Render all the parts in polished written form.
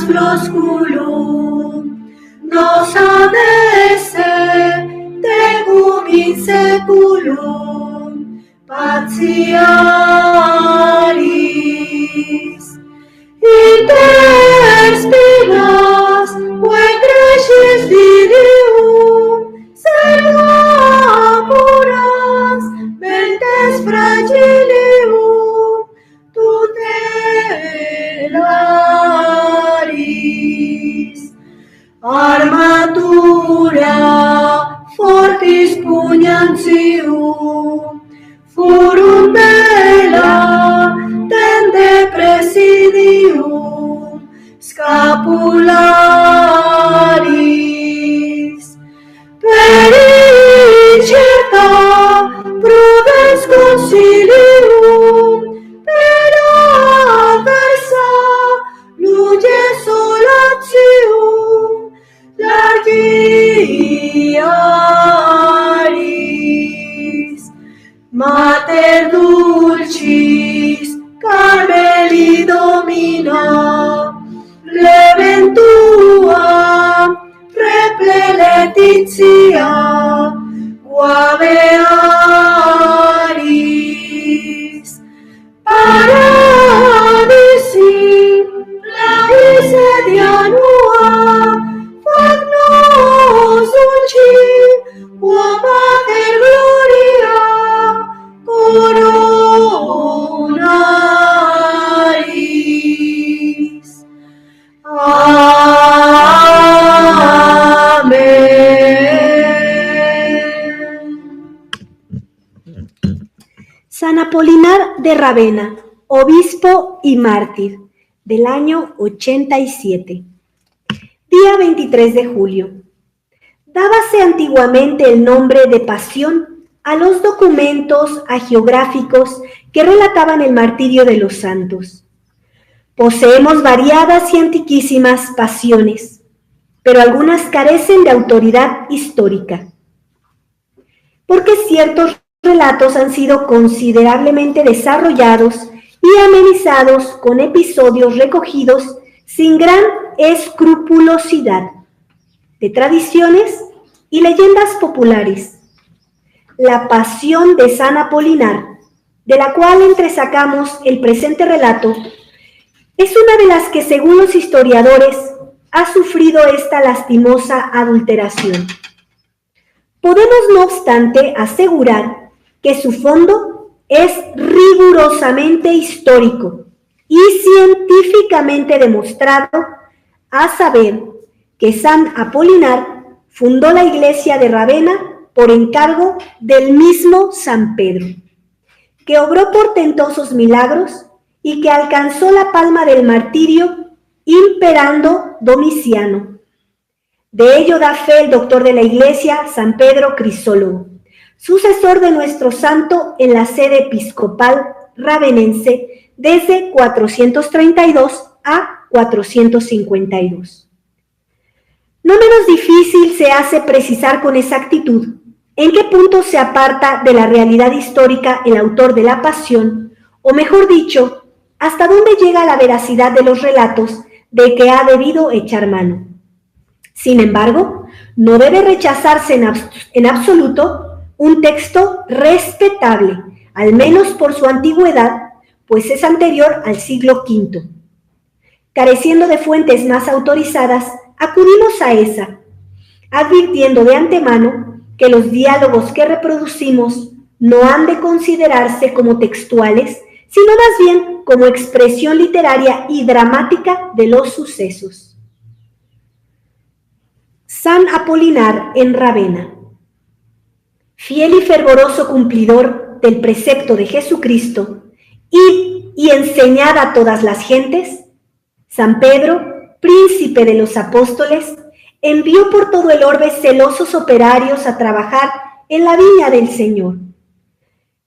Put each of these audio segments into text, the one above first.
flosculum, nos adesse tegum in seculum patiaris. Inter spigas, quae cresces Divium, serva puras, mentes fragilium, tutelaris. Armatura fortis pugnantium, forum bella tende presidium, scapularis. Pericerta prudens consilium, per adversa luce solatium, largiaris. Mater dulcis, Carmeli Domina, levem tuam, reple Laetitia, guave aris. Paradisi, lais edianua, fac nos dulci, quo Mater gloria, coronaris. San Apolinar de Ravenna, obispo y mártir, del año 87. Día 23 de julio. Dábase antiguamente el nombre de pasión a los documentos hagiográficos que relataban el martirio de los santos. Poseemos variadas y antiquísimas pasiones, pero algunas carecen de autoridad histórica, porque ciertos relatos han sido considerablemente desarrollados y amenizados con episodios recogidos sin gran escrupulosidad de tradiciones y leyendas populares. La pasión de San Apolinar, de la cual entresacamos el presente relato, es una de las que, según los historiadores, ha sufrido esta lastimosa adulteración. Podemos, no obstante, asegurar que su fondo es rigurosamente histórico y científicamente demostrado, a saber que San Apolinar fundó la iglesia de Ravenna por encargo del mismo San Pedro, que obró portentosos milagros y que alcanzó la palma del martirio imperando Domiciano. De ello da fe el doctor de la iglesia, San Pedro Crisólogo, sucesor de nuestro santo en la sede episcopal ravenense desde 432 a 452. No menos difícil se hace precisar con exactitud en qué punto se aparta de la realidad histórica el autor de la Pasión, o mejor dicho, hasta dónde llega la veracidad de los relatos de que ha debido echar mano. Sin embargo, no debe rechazarse en absoluto un texto respetable, al menos por su antigüedad, pues es anterior al siglo V. Careciendo de fuentes más autorizadas, acudimos a esa, advirtiendo de antemano que los diálogos que reproducimos no han de considerarse como textuales, sino más bien como expresión literaria y dramática de los sucesos. San Apolinar en Ravenna. Fiel y fervoroso cumplidor del precepto de Jesucristo, id y enseñad a todas las gentes, San Pedro, príncipe de los apóstoles, envió por todo el orbe celosos operarios a trabajar en la viña del Señor.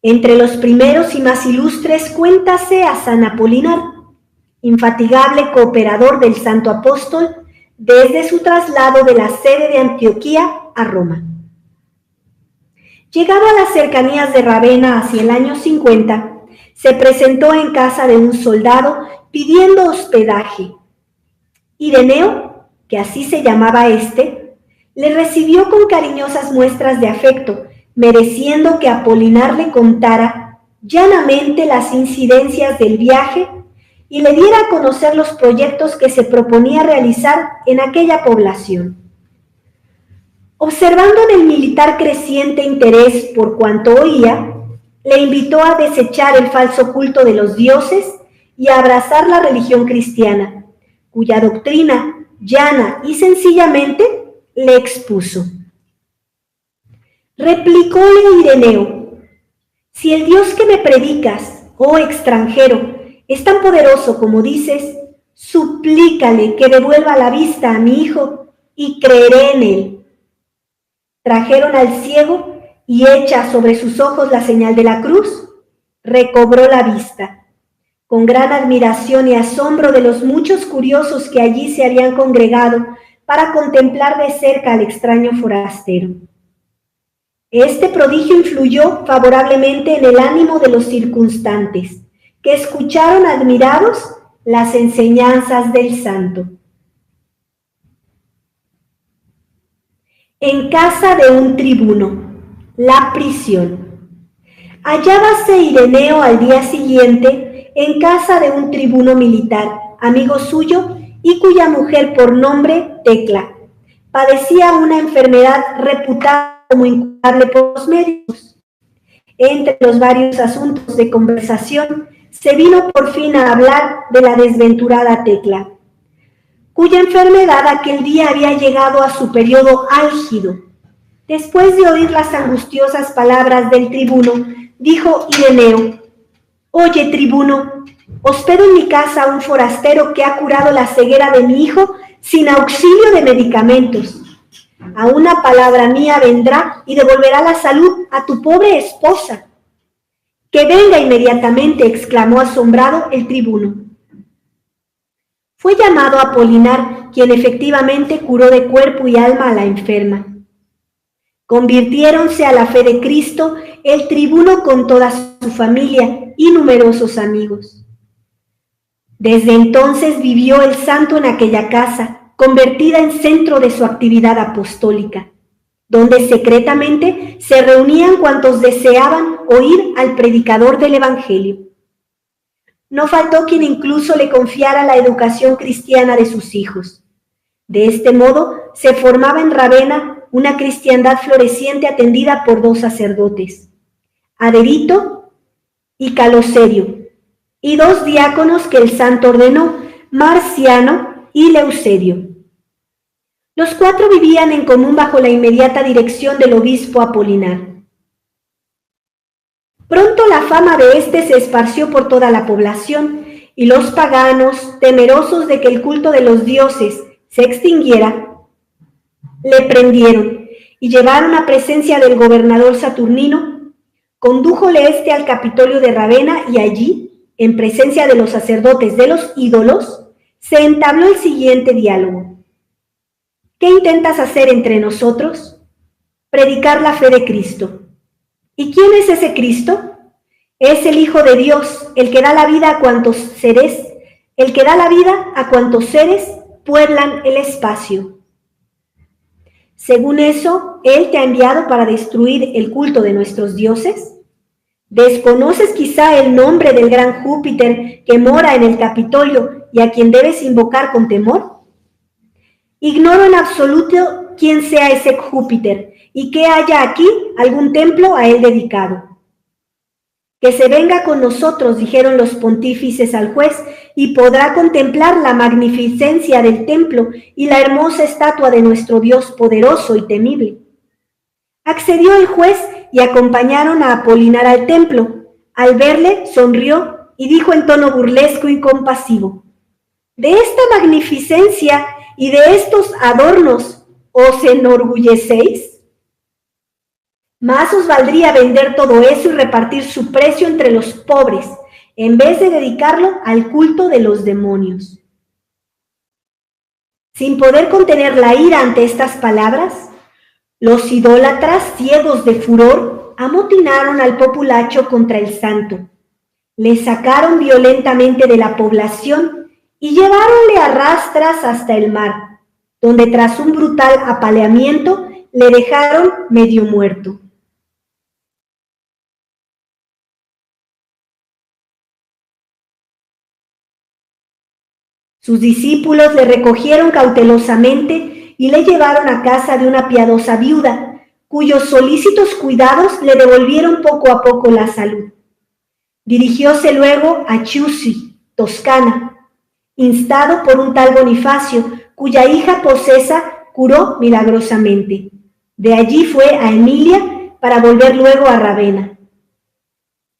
Entre los primeros y más ilustres cuéntase a San Apolinar, infatigable cooperador del santo apóstol desde su traslado de la sede de Antioquía a Roma. Llegado a las cercanías de Ravenna hacia el año 50, se presentó en casa de un soldado pidiendo hospedaje. Ireneo, que así se llamaba éste, le recibió con cariñosas muestras de afecto, mereciendo que Apolinar le contara llanamente las incidencias del viaje y le diera a conocer los proyectos que se proponía realizar en aquella población. Observando en el militar creciente interés por cuanto oía, le invitó a desechar el falso culto de los dioses y a abrazar la religión cristiana, cuya doctrina, llana y sencillamente, le expuso. Replicóle Ireneo: si el Dios que me predicas, oh extranjero, es tan poderoso como dices, suplícale que devuelva la vista a mi hijo y creeré en él. Trajeron al ciego y hecha sobre sus ojos la señal de la cruz, recobró la vista. Con gran admiración y asombro de los muchos curiosos que allí se habían congregado para contemplar de cerca al extraño forastero. Este prodigio influyó favorablemente en el ánimo de los circunstantes, que escucharon admirados las enseñanzas del santo. En casa de un tribuno, la prisión. Hallábase Ireneo al día siguiente en casa de un tribuno militar, amigo suyo y cuya mujer por nombre Tecla padecía una enfermedad reputada como incurable por los médicos. Entre los varios asuntos de conversación se vino por fin a hablar de la desventurada Tecla, cuya enfermedad aquel día había llegado a su periodo álgido. Después de oír las angustiosas palabras del tribuno, dijo Ireneo: oye, tribuno, hospedo en mi casa a un forastero que ha curado la ceguera de mi hijo sin auxilio de medicamentos. A una palabra mía vendrá y devolverá la salud a tu pobre esposa. Que venga inmediatamente, exclamó asombrado el tribuno. Fue llamado Apolinar, quien efectivamente curó de cuerpo y alma a la enferma. Convirtiéronse a la fe de Cristo el tribuno con toda su familia y numerosos amigos. Desde entonces vivió el santo en aquella casa, convertida en centro de su actividad apostólica, donde secretamente se reunían cuantos deseaban oír al predicador del Evangelio. No faltó quien incluso le confiara la educación cristiana de sus hijos. De este modo se formaba en Ravenna una cristiandad floreciente atendida por dos sacerdotes, Aderito y Caloserio, y dos diáconos que el santo ordenó, Marciano y Leucerio. Los cuatro vivían en común bajo la inmediata dirección del obispo Apolinar. Pronto la fama de éste se esparció por toda la población, y los paganos, temerosos de que el culto de los dioses se extinguiera, le prendieron y llevaron a presencia del gobernador Saturnino. Condújole éste al Capitolio de Ravenna y allí, en presencia de los sacerdotes de los ídolos, se entabló el siguiente diálogo. ¿Qué intentas hacer entre nosotros? Predicar la fe de Cristo. ¿Y quién es ese Cristo? Es el Hijo de Dios, el que da la vida a cuantos seres, pueblan el espacio. Según eso, Él te ha enviado para destruir el culto de nuestros dioses. ¿Desconoces quizá el nombre del gran Júpiter que mora en el Capitolio y a quien debes invocar con temor? Ignoro en absoluto quién sea ese Júpiter y que haya aquí algún templo a él dedicado. Que se venga con nosotros, dijeron los pontífices al juez, y podrá contemplar la magnificencia del templo y la hermosa estatua de nuestro Dios poderoso y temible. Accedió el juez y acompañaron a Apolinar al templo. Al verle, sonrió y dijo en tono burlesco y compasivo: ¿de esta magnificencia y de estos adornos os enorgullecéis? Más os valdría vender todo eso y repartir su precio entre los pobres, en vez de dedicarlo al culto de los demonios. Sin poder contener la ira ante estas palabras, los idólatras, ciegos de furor, amotinaron al populacho contra el santo. Le sacaron violentamente de la población y lleváronle a rastras hasta el mar, donde tras un brutal apaleamiento le dejaron medio muerto. Sus discípulos le recogieron cautelosamente y le llevaron a casa de una piadosa viuda, cuyos solícitos cuidados le devolvieron poco a poco la salud. Dirigióse luego a Chiusi, Toscana, instado por un tal Bonifacio, cuya hija posesa curó milagrosamente. De allí fue a Emilia para volver luego a Ravenna.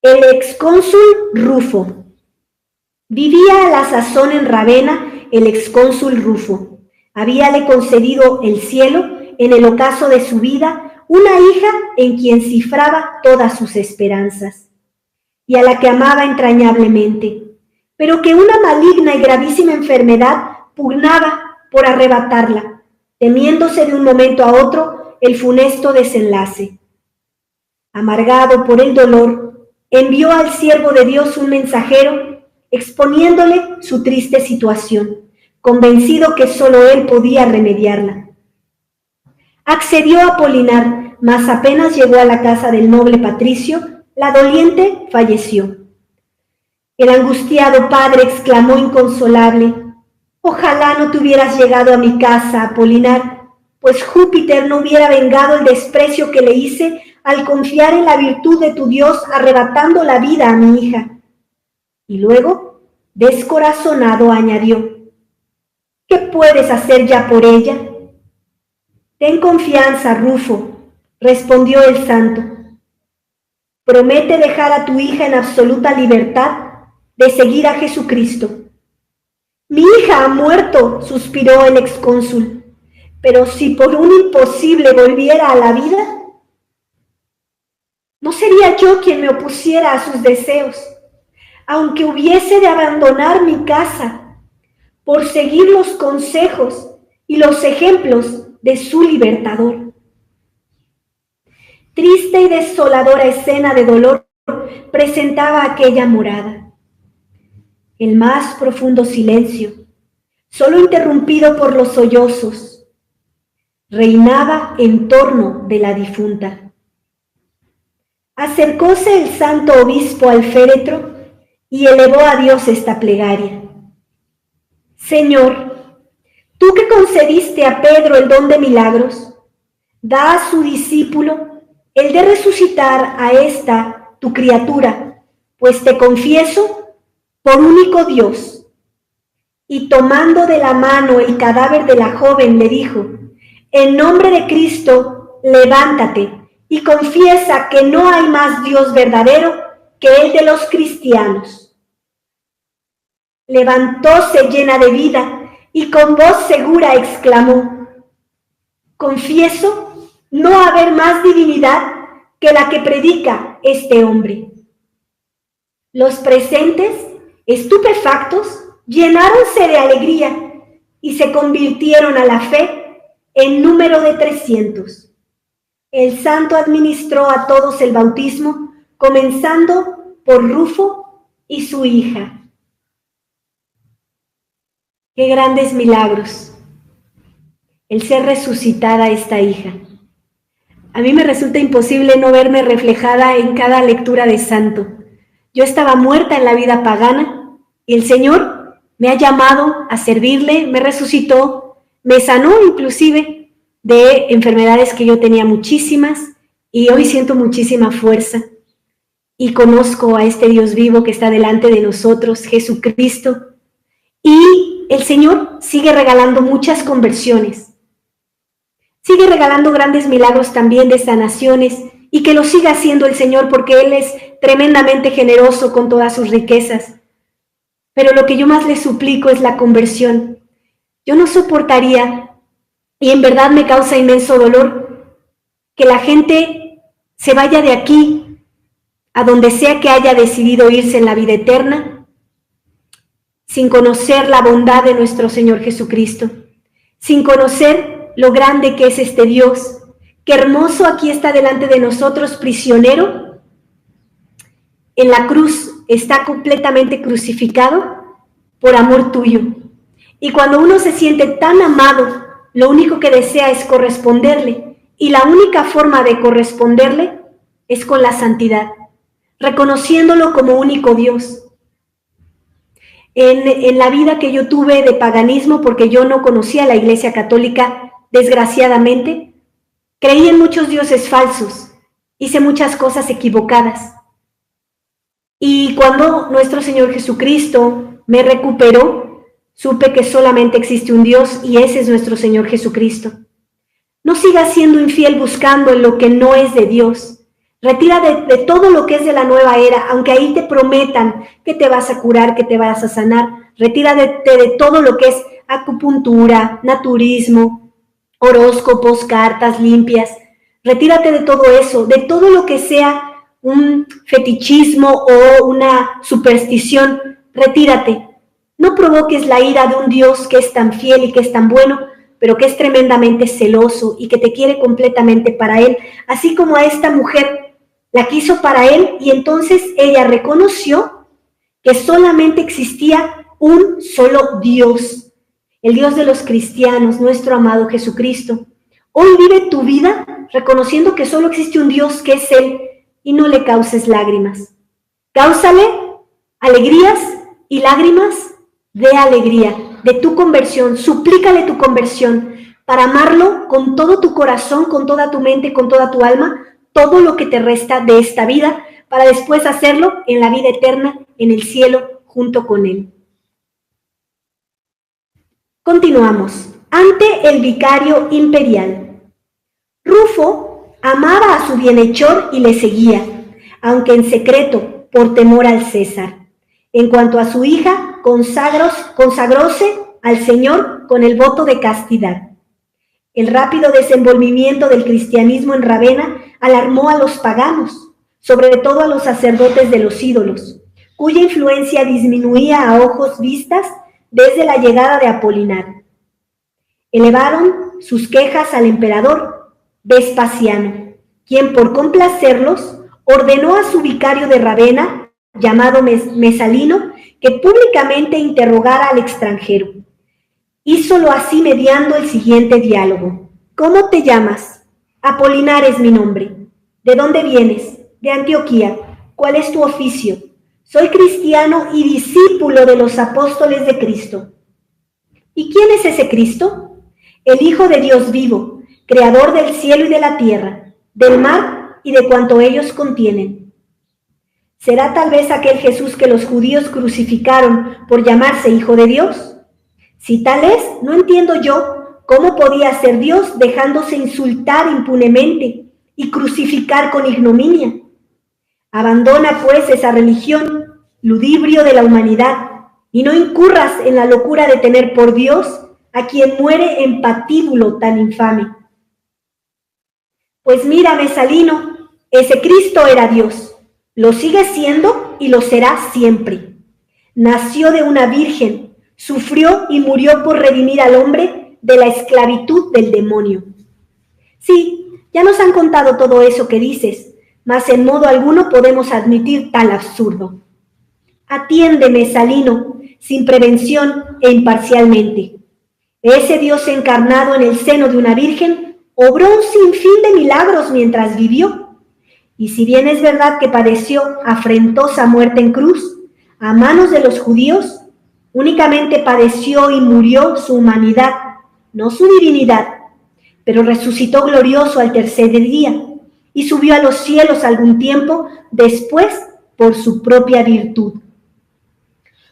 El excónsul Rufo. Vivía a la sazón en Ravenna el excónsul Rufo. Habíale concedido el cielo, en el ocaso de su vida, una hija en quien cifraba todas sus esperanzas, y a la que amaba entrañablemente, pero que una maligna y gravísima enfermedad pugnaba por arrebatarla, temiéndose de un momento a otro el funesto desenlace. Amargado por el dolor, envió al siervo de Dios un mensajero exponiéndole su triste situación, convencido que solo él podía remediarla. Accedió Apolinar, mas apenas llegó a la casa del noble patricio, la doliente falleció. El angustiado padre exclamó inconsolable: «Ojalá no te hubieras llegado a mi casa, Apolinar, pues Júpiter no hubiera vengado el desprecio que le hice al confiar en la virtud de tu Dios arrebatando la vida a mi hija». Y luego, descorazonado, añadió: «¿Qué puedes hacer ya por ella?». «Ten confianza, Rufo», respondió el santo. «Promete dejar a tu hija en absoluta libertad de seguir a Jesucristo». «Mi hija ha muerto», suspiró el excónsul, «pero si por un imposible volviera a la vida, no sería yo quien me opusiera a sus deseos, aunque hubiese de abandonar mi casa por seguir los consejos y los ejemplos de su libertador». Triste y desoladora escena de dolor presentaba aquella morada. El más profundo silencio, solo interrumpido por los sollozos, reinaba en torno de la difunta. Acercóse el santo obispo al féretro y elevó a Dios esta plegaria: «Señor, tú que concediste a Pedro el don de milagros, da a su discípulo el de resucitar a esta tu criatura, pues te confieso por único Dios». Y tomando de la mano el cadáver de la joven le dijo: «En nombre de Cristo, levántate y confiesa que no hay más Dios verdadero que el de los cristianos». Levantóse llena de vida y con voz segura exclamó: «Confieso no haber más divinidad que la que predica este hombre». Los presentes, estupefactos, llenáronse de alegría y se convirtieron a la fe en número de 300. El santo administró a todos el bautismo, comenzando por Rufo y su hija. Qué grandes milagros el ser resucitada esta hija. A mí me resulta imposible no verme reflejada en cada lectura de santo. Yo estaba muerta en la vida pagana y el Señor me ha llamado a servirle, me resucitó, me sanó inclusive de enfermedades que yo tenía muchísimas y hoy siento muchísima fuerza y conozco a este Dios vivo que está delante de nosotros, Jesucristo, y el Señor sigue regalando muchas conversiones, sigue regalando grandes milagros también de sanaciones y que lo siga haciendo el Señor porque Él es tremendamente generoso con todas sus riquezas. Pero lo que yo más le suplico es la conversión. Yo no soportaría, y en verdad me causa inmenso dolor, que la gente se vaya de aquí, a donde sea que haya decidido irse en la vida eterna, sin conocer la bondad de nuestro Señor Jesucristo, sin conocer lo grande que es este Dios, que hermoso aquí está delante de nosotros, prisionero, en la cruz está completamente crucificado por amor tuyo. Y cuando uno se siente tan amado, lo único que desea es corresponderle. Y la única forma de corresponderle es con la santidad, reconociéndolo como único Dios. En la vida que yo tuve de paganismo, porque yo no conocía la Iglesia Católica, desgraciadamente, creí en muchos dioses falsos, hice muchas cosas equivocadas. Y cuando nuestro Señor Jesucristo me recuperó, supe que solamente existe un Dios y ese es nuestro Señor Jesucristo. No sigas siendo infiel buscando en lo que no es de Dios. Retira de todo lo que es de la nueva era, aunque ahí te prometan que te vas a curar, que te vas a sanar. Retírate de todo lo que es acupuntura, naturismo, horóscopos, cartas limpias. Retírate de todo eso, de todo lo que sea un fetichismo o una superstición. Retírate. No provoques la ira de un Dios que es tan fiel y que es tan bueno, pero que es tremendamente celoso y que te quiere completamente para Él, así como a esta mujer la quiso para Él, y entonces ella reconoció que solamente existía un solo Dios, el Dios de los cristianos, nuestro amado Jesucristo. Hoy vive tu vida reconociendo que solo existe un Dios, que es Él, y no le causes lágrimas. Cáusale alegrías y lágrimas de alegría, de tu conversión. Suplícale tu conversión para amarlo con todo tu corazón, con toda tu mente, con toda tu alma, todo lo que te resta de esta vida, para después hacerlo en la vida eterna, en el cielo, junto con Él. Continuamos. Ante el vicario imperial. Rufo amaba a su bienhechor y le seguía, aunque en secreto, por temor al César. En cuanto a su hija, consagróse al Señor con el voto de castidad. El rápido desenvolvimiento del cristianismo en Ravenna alarmó a los paganos, sobre todo a los sacerdotes de los ídolos, cuya influencia disminuía a ojos vistas desde la llegada de Apolinar. Elevaron sus quejas al emperador Vespasiano, quien por complacerlos ordenó a su vicario de Ravenna, llamado Mesalino, que públicamente interrogara al extranjero. Hízolo así mediando el siguiente diálogo. ¿Cómo te llamas? Apolinar es mi nombre. ¿De dónde vienes? De Antioquía. ¿Cuál es tu oficio? Soy cristiano y discípulo de los apóstoles de Cristo. ¿Y quién es ese Cristo? El Hijo de Dios vivo, creador del cielo y de la tierra, del mar y de cuanto ellos contienen. ¿Será tal vez aquel Jesús que los judíos crucificaron por llamarse Hijo de Dios? Si tal es, no entiendo yo cómo podía ser Dios dejándose insultar impunemente y crucificar con ignominia. Abandona pues esa religión, ludibrio de la humanidad, y no incurras en la locura de tener por Dios a quien muere en patíbulo tan infame. Pues mira, Mesalino, ese Cristo era Dios, lo sigue siendo y lo será siempre. Nació de una virgen, sufrió y murió por redimir al hombre de la esclavitud del demonio. Sí, ya nos han contado todo eso que dices, mas en modo alguno podemos admitir tal absurdo. Atiéndeme, Salino, sin prevención e imparcialmente. Ese Dios encarnado en el seno de una virgen obró un sinfín de milagros mientras vivió. Y si bien es verdad que padeció afrentosa muerte en cruz a manos de los judíos, únicamente padeció y murió su humanidad, no su divinidad, pero resucitó glorioso al tercer día y subió a los cielos algún tiempo después por su propia virtud.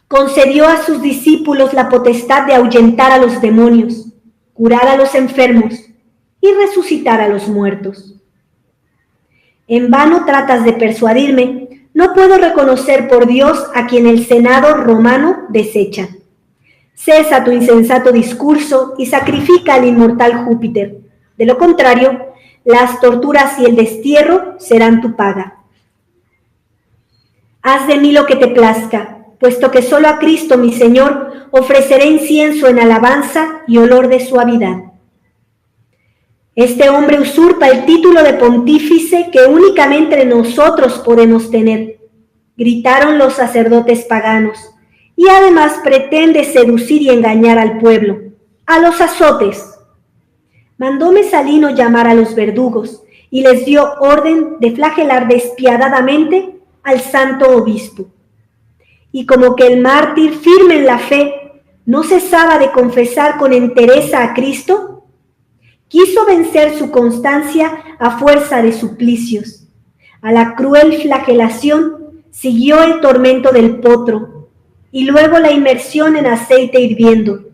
Concedió a sus discípulos la potestad de ahuyentar a los demonios, curar a los enfermos y resucitar a los muertos. En vano tratas de persuadirme. No puedo reconocer por Dios a quien el Senado romano desecha. Cesa tu insensato discurso y sacrifica al inmortal Júpiter. De lo contrario, las torturas y el destierro serán tu paga. Haz de mí lo que te plazca, puesto que solo a Cristo mi Señor ofreceré incienso en alabanza y olor de suavidad. Este hombre usurpa el título de pontífice que únicamente nosotros podemos tener, gritaron los sacerdotes paganos, y además pretende seducir y engañar al pueblo. ¡A los azotes! Mandó Mesalino llamar a los verdugos y les dio orden de flagelar despiadadamente al santo obispo. Y como que el mártir, firme en la fe, no cesaba de confesar con entereza a Cristo, quiso vencer su constancia a fuerza de suplicios. A la cruel flagelación siguió el tormento del potro y luego la inmersión en aceite hirviendo.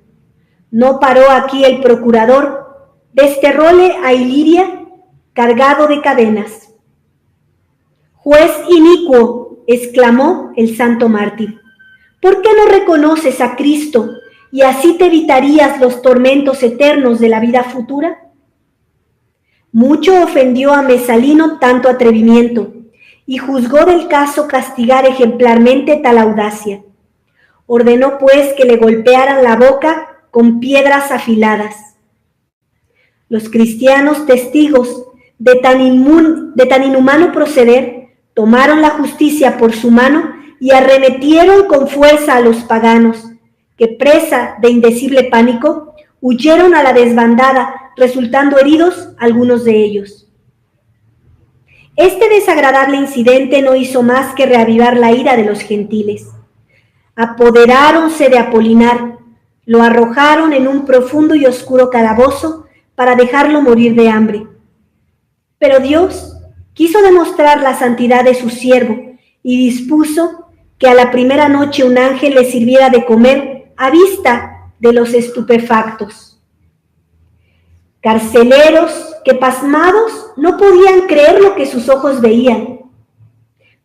No paró aquí el procurador, desterróle a Iliria cargado de cadenas. «Juez inicuo», exclamó el santo mártir, «¿por qué no reconoces a Cristo y así te evitarías los tormentos eternos de la vida futura?» Mucho ofendió a Mesalino tanto atrevimiento, y juzgó del caso castigar ejemplarmente tal audacia. Ordenó pues que le golpearan la boca con piedras afiladas. Los cristianos, testigos de tan inhumano proceder, tomaron la justicia por su mano y arremetieron con fuerza a los paganos, que presa de indecible pánico, huyeron a la desbandada, resultando heridos algunos de ellos. Este desagradable incidente no hizo más que reavivar la ira de los gentiles. Apoderáronse de Apolinar, lo arrojaron en un profundo y oscuro calabozo para dejarlo morir de hambre. Pero Dios quiso demostrar la santidad de su siervo y dispuso que a la primera noche un ángel le sirviera de comer a vista de los estupefactos. Carceleros que pasmados no podían creer lo que sus ojos veían.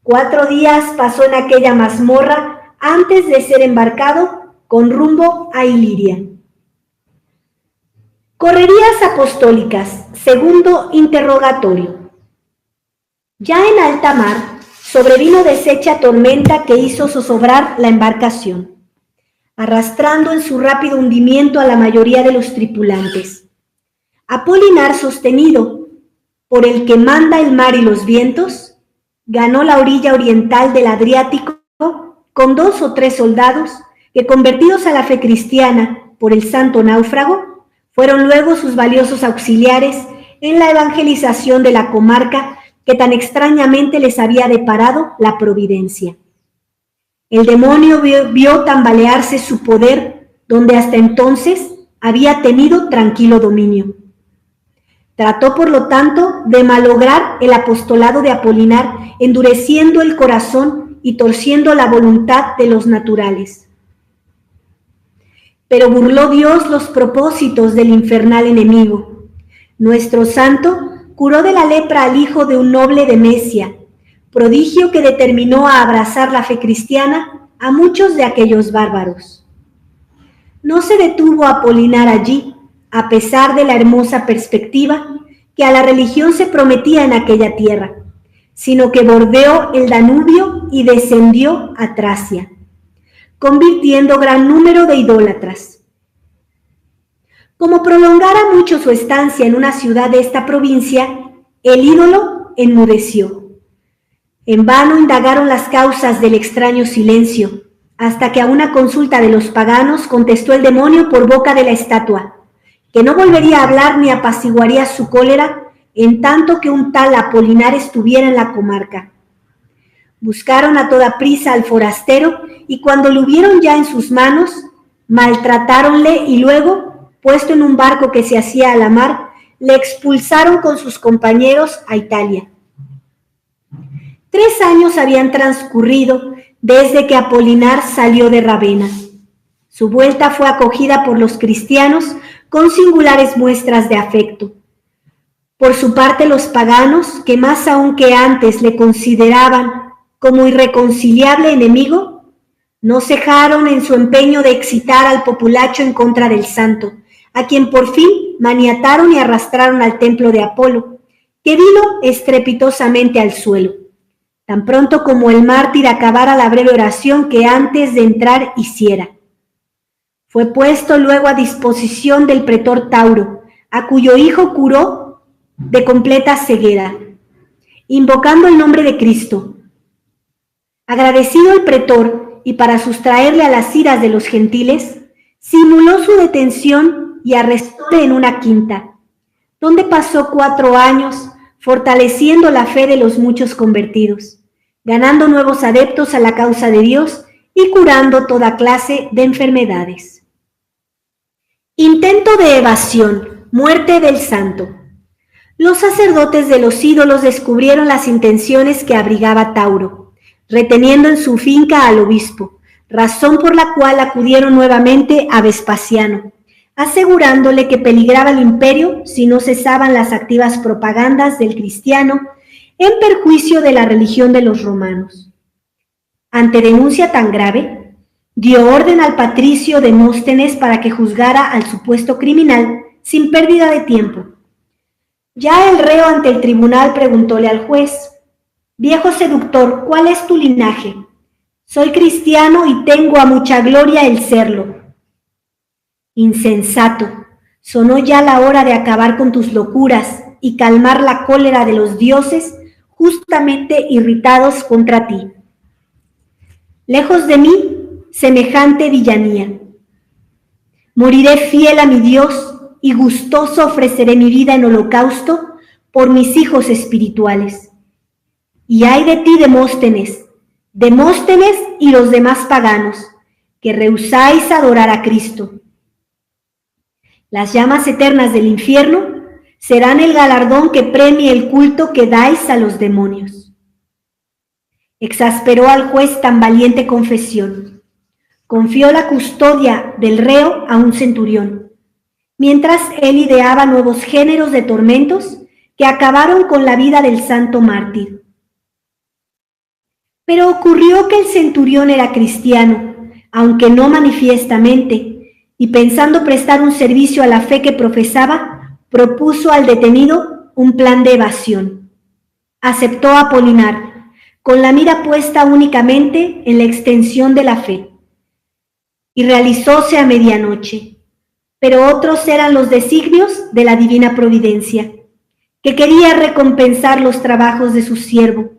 4 días pasó en aquella mazmorra antes de ser embarcado con rumbo a Iliria. Correrías apostólicas, segundo interrogatorio. Ya en alta mar sobrevino deshecha tormenta que hizo zozobrar la embarcación, arrastrando en su rápido hundimiento a la mayoría de los tripulantes. Apolinar, sostenido por el que manda el mar y los vientos, ganó la orilla oriental del Adriático con 2 o 3 soldados que, convertidos a la fe cristiana por el santo náufrago, fueron luego sus valiosos auxiliares en la evangelización de la comarca que tan extrañamente les había deparado la providencia. El demonio vio tambalearse su poder donde hasta entonces había tenido tranquilo dominio. Trató, por lo tanto, de malograr el apostolado de Apolinar, endureciendo el corazón y torciendo la voluntad de los naturales. Pero burló Dios los propósitos del infernal enemigo. Nuestro santo curó de la lepra al hijo de un noble de Mesia, prodigio que determinó a abrazar la fe cristiana a muchos de aquellos bárbaros. No se detuvo Apolinar allí, a pesar de la hermosa perspectiva que a la religión se prometía en aquella tierra, sino que bordeó el Danubio y descendió a Tracia, convirtiendo gran número de idólatras. Como prolongara mucho su estancia en una ciudad de esta provincia, el ídolo enmudeció. En vano indagaron las causas del extraño silencio, hasta que a una consulta de los paganos contestó el demonio por boca de la estatua, que no volvería a hablar ni apaciguaría su cólera en tanto que un tal Apolinar estuviera en la comarca. Buscaron a toda prisa al forastero y cuando lo hubieron ya en sus manos, maltratáronle y luego, puesto en un barco que se hacía a la mar, le expulsaron con sus compañeros a Italia. 3 años habían transcurrido desde que Apolinar salió de Ravenna. Su vuelta fue acogida por los cristianos con singulares muestras de afecto. Por su parte, los paganos, que más aún que antes le consideraban como irreconciliable enemigo, no cejaron en su empeño de excitar al populacho en contra del santo, a quien por fin maniataron y arrastraron al templo de Apolo, que vino estrepitosamente al suelo, tan pronto como el mártir acabara la breve oración que antes de entrar hiciera. Fue puesto luego a disposición del pretor Tauro, a cuyo hijo curó de completa ceguera, invocando el nombre de Cristo. Agradecido el pretor, y para sustraerle a las iras de los gentiles, simuló su detención y arrestóle en una quinta, donde pasó 4 años fortaleciendo la fe de los muchos convertidos, ganando nuevos adeptos a la causa de Dios y curando toda clase de enfermedades. Intento de evasión, muerte del santo. Los sacerdotes de los ídolos descubrieron las intenciones que abrigaba Tauro, reteniendo en su finca al obispo, razón por la cual acudieron nuevamente a Vespasiano, asegurándole que peligraba el imperio si no cesaban las activas propagandas del cristiano en perjuicio de la religión de los romanos. Ante denuncia tan grave, dio orden al patricio Demóstenes para que juzgara al supuesto criminal sin pérdida de tiempo. Ya el reo ante el tribunal preguntóle al juez: «Viejo seductor, ¿cuál es tu linaje? Soy cristiano y tengo a mucha gloria el serlo». «Insensato, sonó ya la hora de acabar con tus locuras y calmar la cólera de los dioses justamente irritados contra ti. Lejos de mí, semejante villanía. Moriré fiel a mi Dios y gustoso ofreceré mi vida en holocausto por mis hijos espirituales. Y ay de ti, Demóstenes y los demás paganos, que rehusáis adorar a Cristo. Las llamas eternas del infierno serán el galardón que premie el culto que dais a los demonios». Exasperó al juez tan valiente confesión. Confió la custodia del reo a un centurión, mientras él ideaba nuevos géneros de tormentos que acabaron con la vida del santo mártir. Pero ocurrió que el centurión era cristiano, aunque no manifiestamente, y pensando prestar un servicio a la fe que profesaba, propuso al detenido un plan de evasión. Aceptó a Apolinar, con la mira puesta únicamente en la extensión de la fe, y realizóse a medianoche. Pero otros eran los designios de la divina providencia, que quería recompensar los trabajos de su siervo.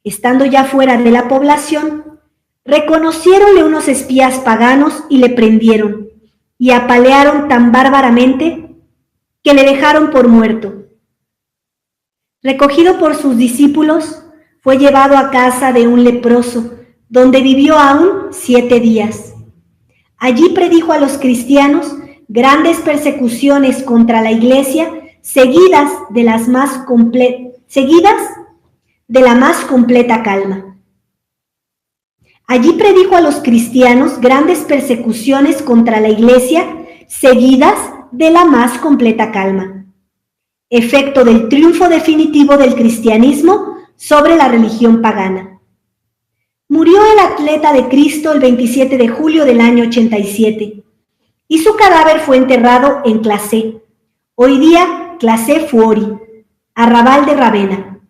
Estando ya fuera de la población, reconociéronle unos espías paganos y le prendieron, y apalearon tan bárbaramente que le dejaron por muerto. Recogido por sus discípulos, fue llevado a casa de un leproso, donde vivió aún 7 días. Allí predijo a los cristianos grandes persecuciones contra la Iglesia, seguidas de la más completa calma. Allí predijo a los cristianos grandes persecuciones contra la Iglesia, seguidas de la más completa calma. Efecto del triunfo definitivo del cristianismo sobre la religión pagana. Murió el atleta de Cristo el 27 de julio del año 87 y su cadáver fue enterrado en Clasé, hoy día Clasé Fuori, arrabal de Ravenna.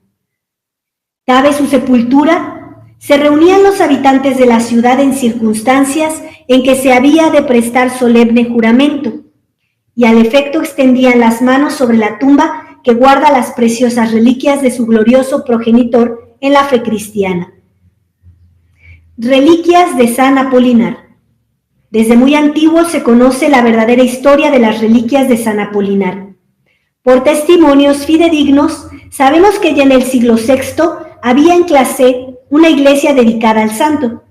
Cabe su sepultura, se reunían los habitantes de la ciudad en circunstancias en que se había de prestar solemne juramento, y al efecto extendían las manos sobre la tumba que guarda las preciosas reliquias de su glorioso progenitor en la fe cristiana. Reliquias de San Apolinar. Desde muy antiguo se conoce la verdadera historia de las reliquias de San Apolinar. Por testimonios fidedignos, sabemos que ya en el siglo VI había en Clasé una iglesia dedicada al santo.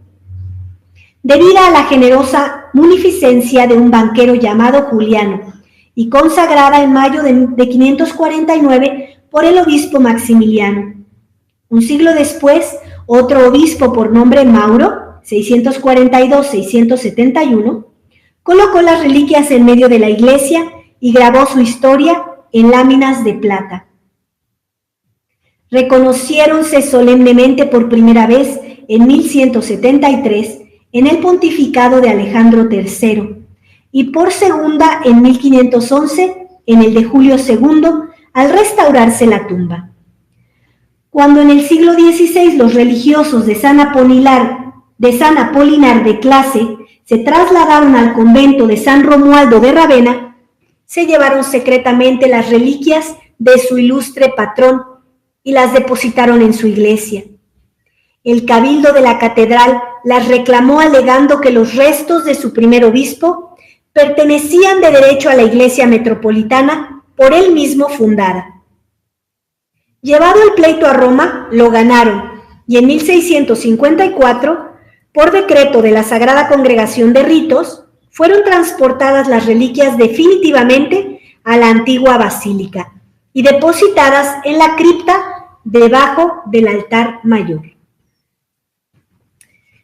Debida a la generosa munificencia de un banquero llamado Juliano, y consagrada en mayo de 549 por el obispo Maximiliano. Un siglo después, otro obispo por nombre Mauro, 642-671, colocó las reliquias en medio de la iglesia y grabó su historia en láminas de plata. Reconociéronse solemnemente por primera vez en 1173 en el pontificado de Alejandro III, y por segunda en 1511 en el de Julio II, al restaurarse la tumba. Cuando en el siglo XVI los religiosos de San Apolinar de Clase se trasladaron al convento de San Romualdo de Ravenna, se llevaron secretamente las reliquias de su ilustre patrón y las depositaron en su iglesia. El cabildo de la catedral las reclamó alegando que los restos de su primer obispo pertenecían de derecho a la Iglesia Metropolitana por él mismo fundada. Llevado el pleito a Roma, lo ganaron y en 1654, por decreto de la Sagrada Congregación de Ritos, fueron transportadas las reliquias definitivamente a la antigua basílica y depositadas en la cripta debajo del altar mayor.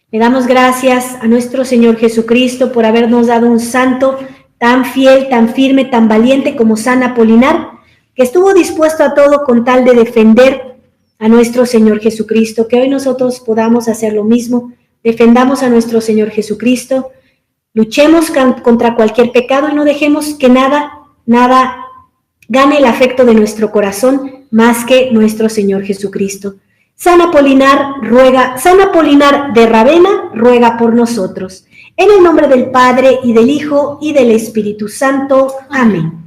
Le damos gracias a nuestro Señor Jesucristo por habernos dado un santo tan fiel, tan firme, tan valiente como San Apolinar, que estuvo dispuesto a todo con tal de defender a nuestro Señor Jesucristo. Que hoy nosotros podamos hacer lo mismo, defendamos a nuestro Señor Jesucristo, luchemos contra cualquier pecado y no dejemos que nada gane el afecto de nuestro corazón más que nuestro Señor Jesucristo. San Apolinar de Ravenna ruega por nosotros. En el nombre del Padre, y del Hijo, y del Espíritu Santo. Amén.